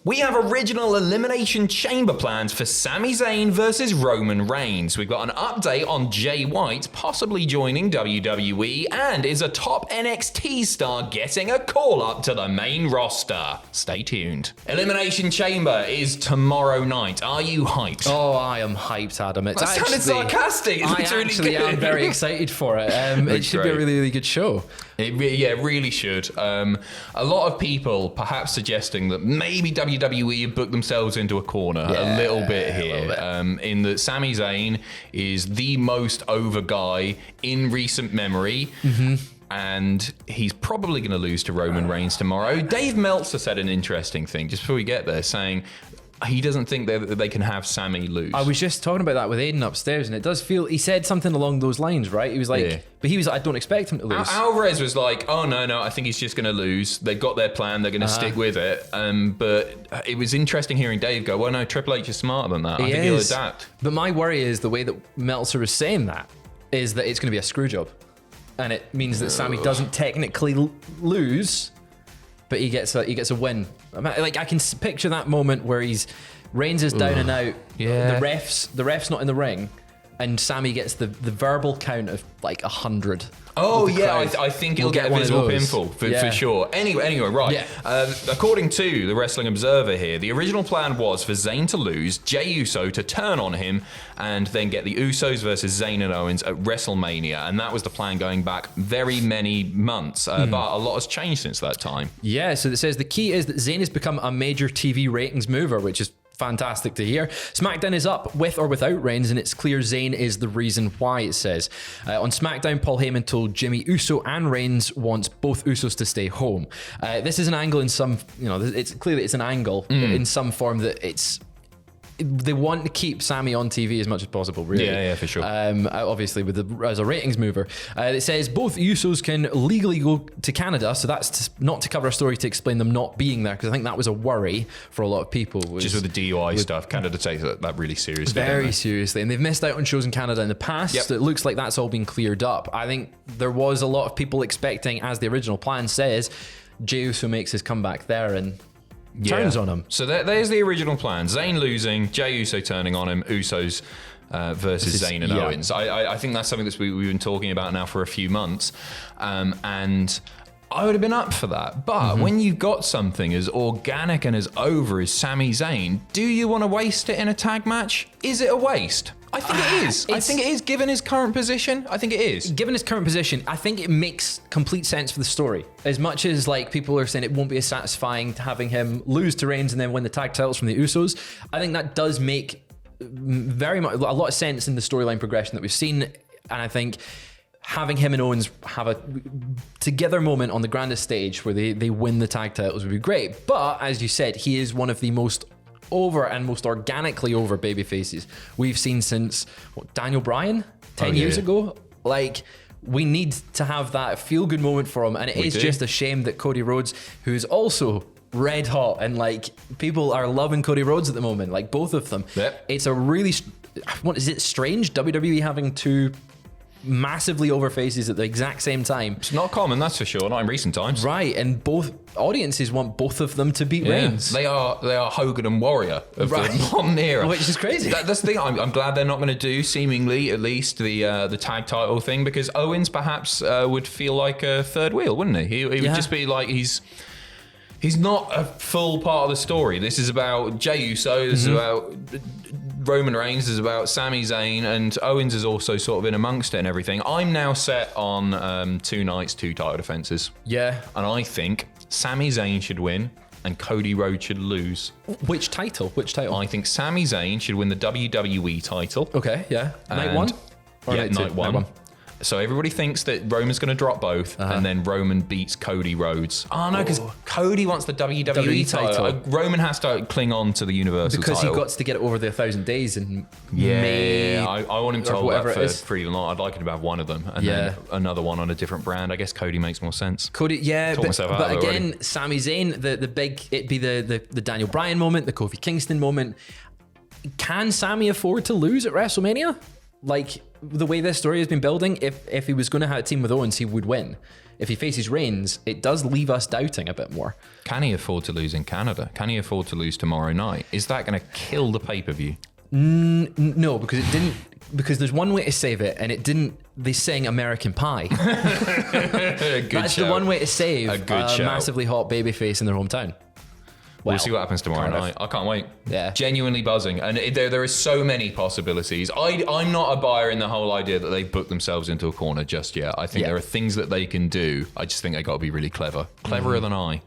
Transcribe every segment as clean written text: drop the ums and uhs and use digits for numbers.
We have original Elimination Chamber plans for Sami Zayn versus Roman Reigns. We've got an update on Jay White possibly joining WWE, and is a top NXT star getting a call up to the main roster. Stay tuned. Elimination Chamber is tomorrow night. Are you hyped? Oh, I am hyped, Adam. It's That sounded sarcastic. I actually am very excited for it. It should be a really, really good show. It really should. A lot of people perhaps suggesting that maybe WWE have booked themselves into a corner a little bit here. In that Sami Zayn is the most over guy in recent memory. And he's probably going to lose to Roman Reigns tomorrow. Dave Meltzer said an interesting thing just before we get there, saying he doesn't think that they can have Sami lose. I was just talking about that with Aiden upstairs, and it does feel, he said something along those lines, right? He was like, but he was like, I don't expect him to lose. Alvarez was like, oh, no, I think he's just going to lose. They've got their plan. They're going to stick with it. But it was interesting hearing Dave go, well, no, Triple H is smarter than that. I think he'll adapt. But my worry is the way that Meltzer was saying that is that it's going to be a screw job. And it means that Sami doesn't technically lose, but he gets a win. Like, I can picture that moment where Reigns is down and out. Yeah. The ref's not in the ring, and Sami gets the verbal count of like 100. Oh yeah, I think he'll get a visible pinfall for sure. Anyway, right. Yeah. According to the Wrestling Observer here, the original plan was for Zayn to lose, Jey Uso to turn on him, and then get the Usos versus Zayn and Owens at WrestleMania. And that was the plan going back very many months. But a lot has changed since that time. Yeah, so it says the key is that Zayn has become a major TV ratings mover, which is fantastic to hear. SmackDown is up with or without Reigns, and it's clear Zayn is the reason why, it says. On SmackDown, Paul Heyman told Jimmy Uso and Reigns wants both Usos to stay home. This is an angle in some, it's clearly it's an angle in some form that they want to keep Sami on TV as much as possible, really. Yeah, for sure. Obviously, as a ratings mover. It says both Usos can legally go to Canada, so that's not to cover a story to explain them not being there, because I think that was a worry for a lot of people. Just with the DUI stuff, Canada takes that really seriously. Very seriously, and they've missed out on shows in Canada in the past. So it looks like that's all been cleared up. I think there was a lot of people expecting, as the original plan says, Jey Uso makes his comeback there and turns on him. So there's the original plan. Zayn losing, Jey Uso turning on him, Usos versus Zayn and Owens. I think that's something that we've been talking about now for a few months. And I would have been up for that. But when you've got something as organic and as over as Sami Zayn, do you want to waste it in a tag match? Is it a waste? I think it is. I think it is, given his current position. I think it is. Given his current position, I think it makes complete sense for the story. As much as like people are saying it won't be as satisfying to having him lose to Reigns and then win the tag titles from the Usos, I think that does make very much a lot of sense in the storyline progression that we've seen. And I think having him and Owens have a together moment on the grandest stage where they win the tag titles would be great. But as you said, he is one of the most over and most organically over baby faces we've seen since Daniel Bryan 10 years ago. Like, we need to have that feel good moment for him, and it is just a shame that Cody Rhodes, who's also red hot, and like people are loving Cody Rhodes at the moment, like both of them. It's a really strange WWE having two massively over faces at the exact same time. It's not common, that's for sure, not in recent times. Right, and both audiences want both of them to beat Reigns. They are Hogan and Warrior of the modern era. Which is crazy. That's the thing. I'm glad they're not going to do, seemingly at least, the tag title thing, because Owens perhaps would feel like a third wheel, wouldn't he? He would just be like, he's not a full part of the story. This is about Jey Uso, this is about Roman Reigns, is about Sami Zayn, and Owens is also sort of in amongst it and everything. I'm now set on 2 nights, 2 title defenses. Yeah. And I think Sami Zayn should win and Cody Rhodes should lose. Which title? I think Sami Zayn should win the WWE title. Okay, yeah. Night 1? Yeah, night one. So everybody thinks that Roman's going to drop both, and then Roman beats Cody Rhodes. Oh no, because Cody wants the WWE title. Roman has to cling on to the Universal title. Because he got to get it over the 1,000 days in May. I want him to hold that for freedom. I'd like him to have one of them, and then another one on a different brand. I guess Cody makes more sense. Cody, but again, Sami Zayn, the big, it'd be the Daniel Bryan moment, the Kofi Kingston moment. Can Sami afford to lose at WrestleMania? Like, the way this story has been building, if he was going to have a team with Owens, he would win. If he faces Reigns, it does leave us doubting a bit more. Can he afford to lose in Canada? Can he afford to lose tomorrow night? Is that going to kill the pay-per-view? No, because it didn't. Because there's one way to save it, and it didn't. They sang American Pie. That's the one way to save a massively hot babyface in their hometown. We'll see what happens tomorrow night. I can't wait. Yeah. Genuinely buzzing. And there is so many possibilities. I'm not a buyer in the whole idea that they've booked themselves into a corner just yet. I think there are things that they can do. I just think they got to be really clever. Cleverer than I.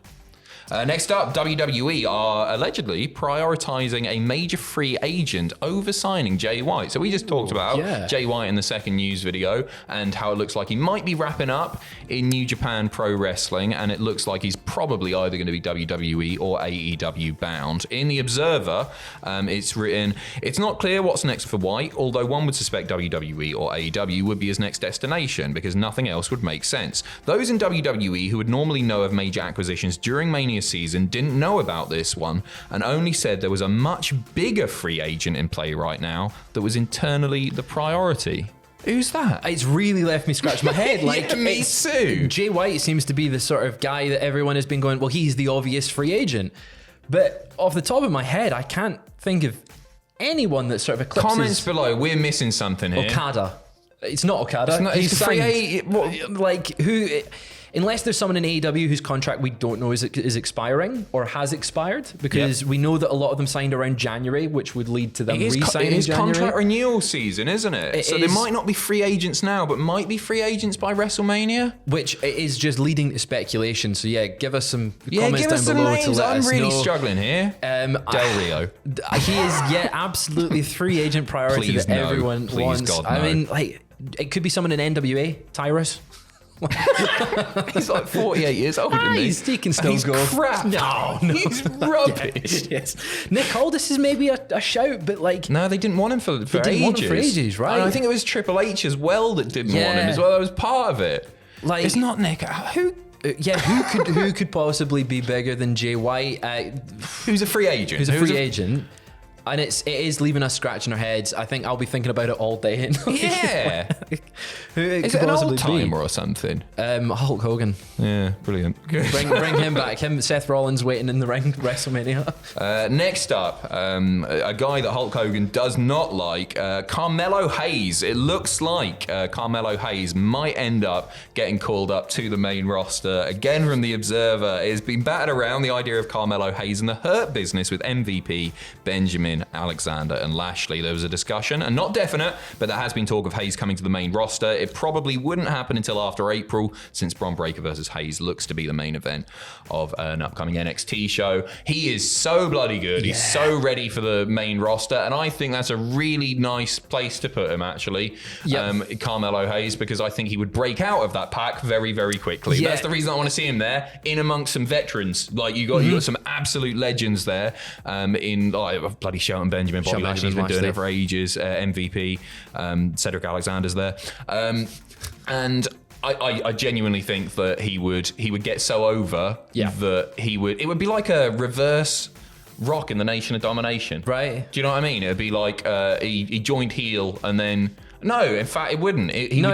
Next up, WWE are allegedly prioritizing a major free agent over signing Jay White. So we just talked about Jay White in the second news video and how it looks like he might be wrapping up in New Japan Pro Wrestling, and it looks like he's probably either going to be WWE or AEW bound. In the Observer, it's written, it's not clear what's next for White, although one would suspect WWE or AEW would be his next destination because nothing else would make sense. Those in WWE who would normally know of major acquisitions during Mania season didn't know about this one and only said there was a much bigger free agent in play right now that was internally the priority. Who's that? It's really left me scratch my head. Like, me too. Jay White seems to be the sort of guy that everyone has been going, well, he's the obvious free agent. But off the top of my head, I can't think of anyone that sort of eclipses. Comments below, we're missing something here. Okada. It's not Okada. It's not, he's it's free agent. Like, who... Unless there's someone in AEW whose contract we don't know is expiring or has expired, because we know that a lot of them signed around January, which would lead to them re-signing. It is contract renewal season, isn't it? So they might not be free agents now, but might be free agents by WrestleMania. Which is just leading to speculation. So give us some comments give us down some below names. to let us know. I'm really struggling here. Del Rio. He is absolutely free agent priority that everyone wants. God, no. I mean, like, it could be someone in NWA, Tyrus. He's like 48 years old, isn't he? He can still go. Crap. No. He's rubbish. Yes. Nick Aldis is maybe a shout, but like... No, they didn't want him for ages. Right? And I think it was Triple H as well that didn't want him as well. That was part of it. Like, it's not Nick. Who could possibly be bigger than Jay White? Who's a free agent? Who's a free agent? And it is leaving us scratching our heads. I think I'll be thinking about it all day. Yeah. Who is it an old timer or something? Hulk Hogan. Yeah, brilliant. Bring him back. Seth Rollins waiting in the ring at WrestleMania. Next up, a guy that Hulk Hogan does not like, Carmelo Hayes. It looks like Carmelo Hayes might end up getting called up to the main roster. Again, from the Observer, it has been battered around the idea of Carmelo Hayes and the Hurt Business with MVP, Benjamin, Alexander and Lashley. There was a discussion, and not definite, but there has been talk of Hayes coming to the main roster. It probably wouldn't happen until after April, since Bron Breakker versus Hayes looks to be the main event of an upcoming NXT show. He is so bloody good. He's so ready for the main roster, and I think that's a really nice place to put him, actually. Carmelo Hayes, because I think he would break out of that pack very, very quickly. That's the reason I want to see him there, in amongst some veterans. Like, you got some absolute legends there, in bloody Shelton Benjamin, Bobby Lashley's been doing it for ages, MVP, Cedric Alexander's there. And I genuinely think that he would get so over that it would be like a reverse Rock in the Nation of Domination. Right. Do you know what I mean? It'd be like he joined heel and then... No, in fact, it wouldn't. It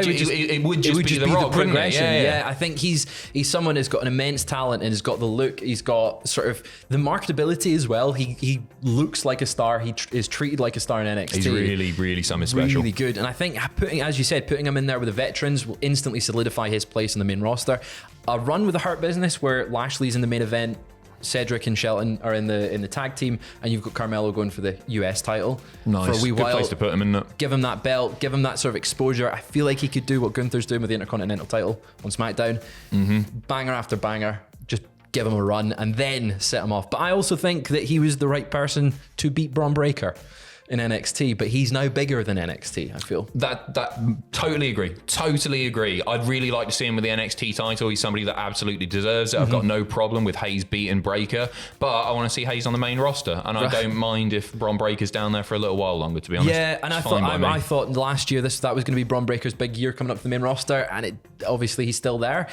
would just be the Rock, progression. Yeah. I think he's someone who's got an immense talent and has got the look. He's got sort of the marketability as well. He looks like a star. He is treated like a star in NXT. He's really, really something special. Really good. And I think as you said, putting him in there with the veterans will instantly solidify his place in the main roster. A run with the Hurt Business where Lashley's in the main event, Cedric and Shelton are in the tag team, and you've got Carmelo going for the US title. Nice. For a wee Good while. place to put him, isn't it? Give him that belt, give him that sort of exposure. I feel like he could do what Gunther's doing with the Intercontinental title on SmackDown. Banger after banger. Just give him a run and then set him off. But I also think that he was the right person to beat Bron Breakker in NXT, but he's now bigger than NXT, I feel. That totally agree. I'd really like to see him with the NXT title. He's somebody that absolutely deserves it. I've got no problem with Hayes beating Breakker, but I want to see Hayes on the main roster, and I don't mind if Bron Breakker's down there for a little while longer, to be honest. Yeah, and I thought last year that was going to be Bron Breakker's big year coming up to the main roster, and obviously he's still there.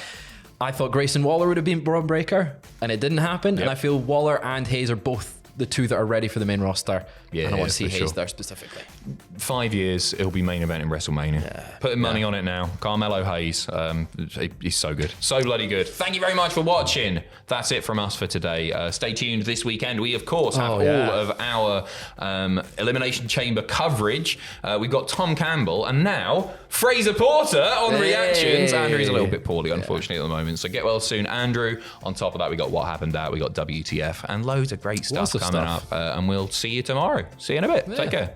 I thought Grayson Waller would have been Bron Breakker, and it didn't happen, and I feel Waller and Hayes are both the two that are ready for the main roster. Yeah, and I want to see for Hayes sure. there specifically. 5 years, it'll be main event in WrestleMania. Putting money on it now. Carmelo Hayes, he's so good. So bloody good. Thank you very much for watching. That's it from us for today. Stay tuned this weekend. We, of course, have all of our Elimination Chamber coverage. We've got Tom Campbell and now Fraser Porter on reactions. Andrew's a little bit poorly, unfortunately, at the moment. So get well soon, Andrew. On top of that, we got What Happened At, we got WTF, and loads of great stuff coming up. And we'll see you tomorrow. See you in a bit. Take care.